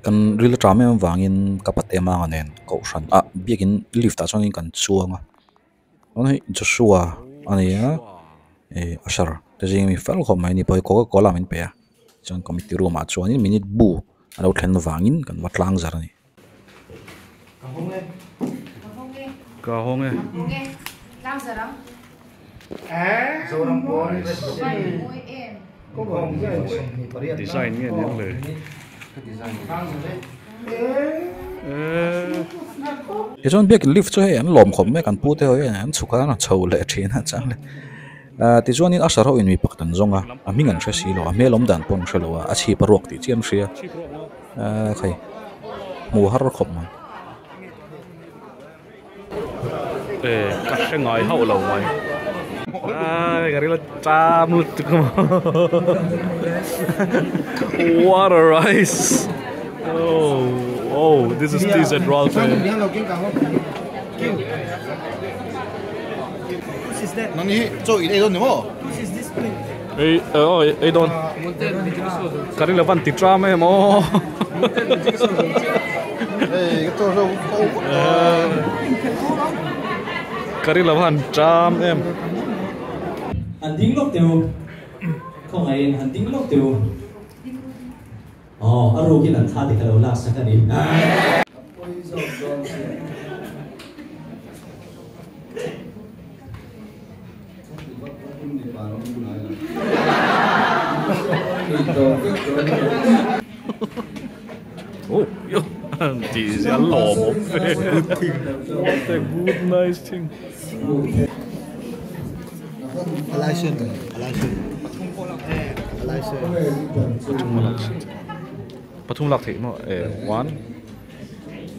kan ril tram em wangin kapat ema nganen ko shan a biakin lift ta changin kan chuanga oni Joshua ani ya ashar te jing mi fel khom mai ni poi ko ko la min pe chang committee room a chuanin minute bu alo thlen wangin kan watlang zar ni ka hong e lang zarang zoram por design nge ne le ye chon biak lift cho he an lom khom me kan pu te hoi an chuka na chho le thin ha chang le ti chuanin ashar ho in mi paktan zonga a mingan thre si lo a melom dan pon shelo a chi parok ti chiam shria khai mu har khom ma ka se ngai hau lo mai gari la cha mut ko what a rice oh this is TZ Rolfe nani cho i don mo ei don gari la van ti tra me mo to so gari la van tram em hành tiếng lúc tiêu không ai hành tiếng lúc tiêu ở đâu cái lần tha thì cái đầu là sao cái đi oh yo chỉ sẽ lò một phê what a good nice thing Alaisen. Patung lak thei mo one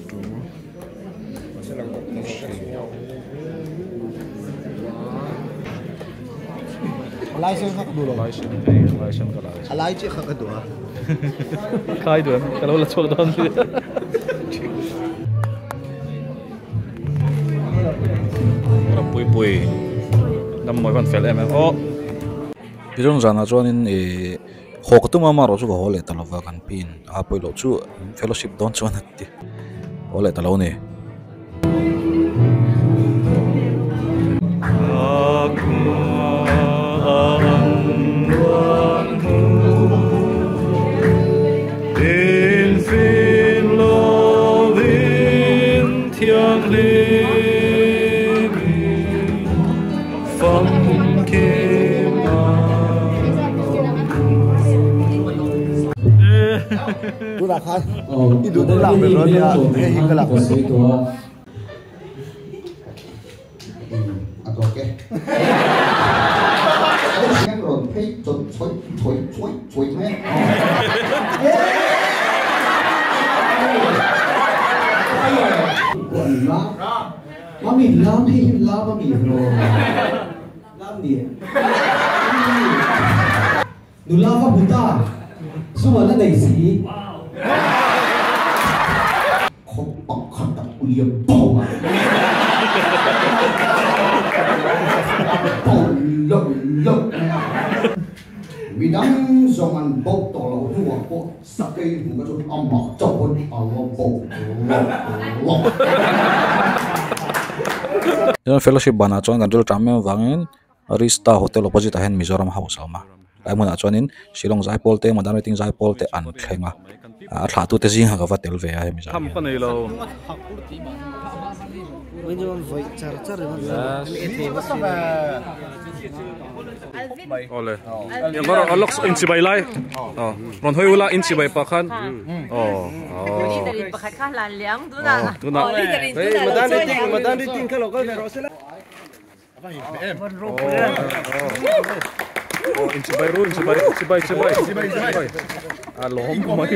two Alaisen khak du lo. Alaisen ka la Alaisen khak du ha. khai duan ka lo la chok don ra pui pui nam moi van fel em oh iron zana chuanin khok tuma ma ro chu ho le talova kan pin a poilo chu fellowship don chuan atti ho le talo ne Du la khan. I du la be ro ya he hi kala. A to ke. Cái rồi thấy chuối mấy. quần lá má mì lá thì lá má mì rồi lá gì nụ lá pháp bùn ta số mà nó đầy gì Không bọc khăn tập uy bầu à. Bầu lợn vì đắng do ăn bốc tỏ lẩu thu hoạch bốc sắc cây một cái chút âm bảo trong quân ở bầu Yon fellowship bana chuan kan ril tram em wangin Arista Hotel opposite hen Mizoram House ama aimuna chuanin Shillong Zaipol te Modern Rating Zaipol te an thlenga a thla tu te jing ha ka vatel ve a hemi tham pa nei lo ole yang gor alox inchi bai lai ron hoi ula inchi bai pakhan dari pakai kah laliang tu na tu na madan rating kalau kau nak rasa lah apa ini inchi bai ru inchi bai alom mai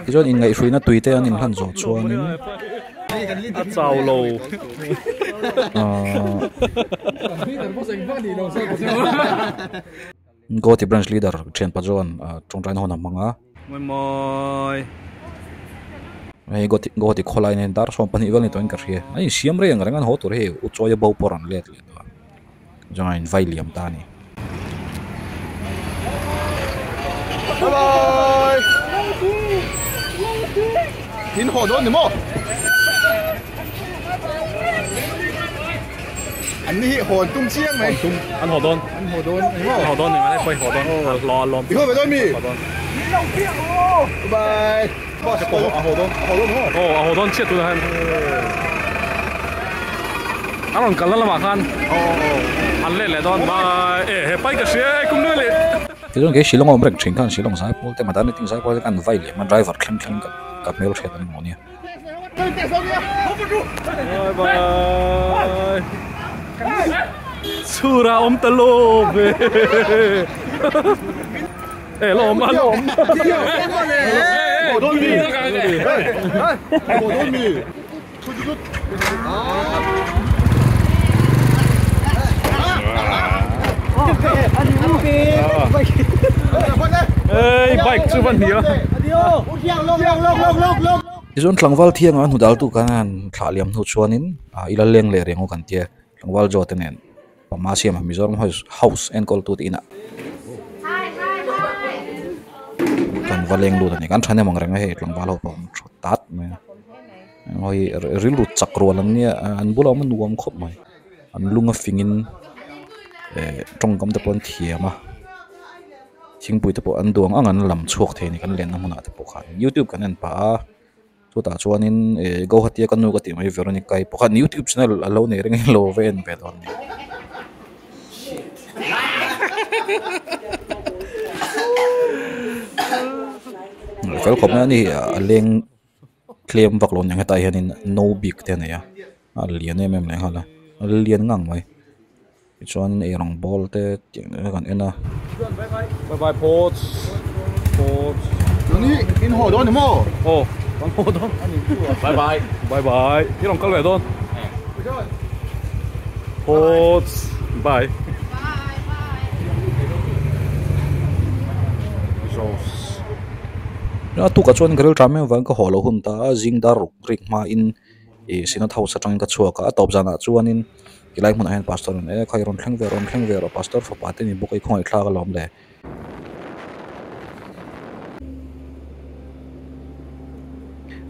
ijon in ngai fruina tuite an in han zo chuan a chau lo Goti branch leader chen pajon chongtrain hona manga moi ei goti kholai nen dar som pani vel ni toin karhie ai siam re ang rangan ho tur he u choya bau poran let le to join vailiam tani bye bye หินโหดโดนหนึ่งโมอันนี้โหดตุ้มเชี่ยงไหม อันหัวโดน อันโหดโดนหนึ่งโม หัวโดนหนึ่งอะไรไปหัวโดนรอลม อีกคนไปโดนมี หัวโดน บายบอสโหดโหดโดนโหดโดนโหด โอ้หัวโดนเชี่ยตัวนั้นอันนั้นกันแล้วละมาคันโอ้อันเล่นเลยโดนบายเอ๊ะไปกับเสียกุ้งเนื้อเลย ที่ตรงนี้ชิลองเอาเบรกชิงกันชิลองสายพอแต่มาตอนนี้ทิ้งสายพอกันไฟเลยมัน driver คลั่งกับเมลเชดมันหมดเนี่ย บายสุราอมตะโลบเอ้ลมลม โหดโดนมีโหดโดนมีเอ้ยไบค์ชื่อวันเดียว ที่ส่วนหลังวัลเที่ยงอันหูดาวตุกันขาเลียมหูชวนินอีละเลี้ยงเลี้ยงกันเที่ยหลังวัลจอดเนนปมาเสียมมิจอร์มhouse and call ตุตินะกันวัลเลี้ยงดูตันนี้กันฉันเนี่ยมองแรงให้หลังวัลเราผมชุดตัดไหมหอยริลลุจักรวาลเนี่ยอันบุลามันรวมครบไหมอันลุงฟิงินตรงกำตะปนเทียมาชิงปุยตะปนอันดวงอันลำชวกเทนี่กันเล่นน้ำมันตะปกัน YouTube กันนั่นป่าตัวตาชวนินgo hati kan nu kati mai Veronica i pokan YouTube channel alo ne reng lo ven pe don fel khop na ni leng claim vak lon yang ta hianin no big te ne ya lian em le hala lian ngang mai chuan e rong ball te kan ena bye bye port ตรงนี้หินโหดโดนหนึ่งโม โอ้ต้องโหดบายบายบายบายพี่ลองกันเลยโดนโหดบายนะตุกชวนกระดิ่งจำไม่วันก็หัวเราหุ่นตาจิงดารุกริกมาอินสินะเท่าสัจจังกัจชัวก็ตอบจานะชวนอินกีฬามันเห็นพาสตอร์เนี่ยใครรอนแข่งเวอร์พาสตอร์ฝาปาตินี่บุกไอ้ของไอ้คลากันล้อมเลย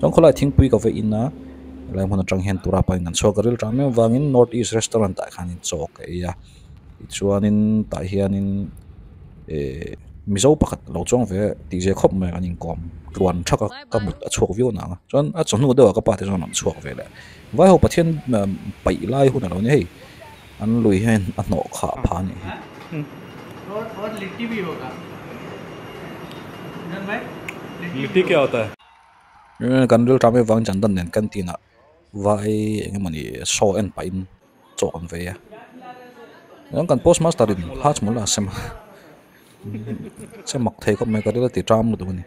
จงคนละทิ้งปุยกับอินนะอะไรมันจังเห็นตัวรับไปนั่นชัวกระดิ่งจำไม่วันอิน North East Restaurant แต่ขันอินโจกไอ้ยาชวนอินแต่เฮียนินมิโซปักเราจ้องเวดีเจคบมากันยิงกอมกวนชักก็หมดชัววิวหนังจนจนนู้นเดียวก็ปาที่จนมันชัวเวเลยว่าเขาประเทศไปไล่หุ่นเราเนี่ยอันลุยให้อันหนอขาพานี่और लिट्टी भी होगा भाई लिट्टी क्या होता है กันเรื่องทำให้ฟังจันดันเนี่ยกันตีน่ะว่าไอ้ยังมันนี่โซเอ็นไปจอนเวียแล้วกันโพสต์มาสเตอร์ดินฮัทมุลละใช่ไหมใช่หมักเทก็ไม่ก็ได้ติดตามหมดตัวนี้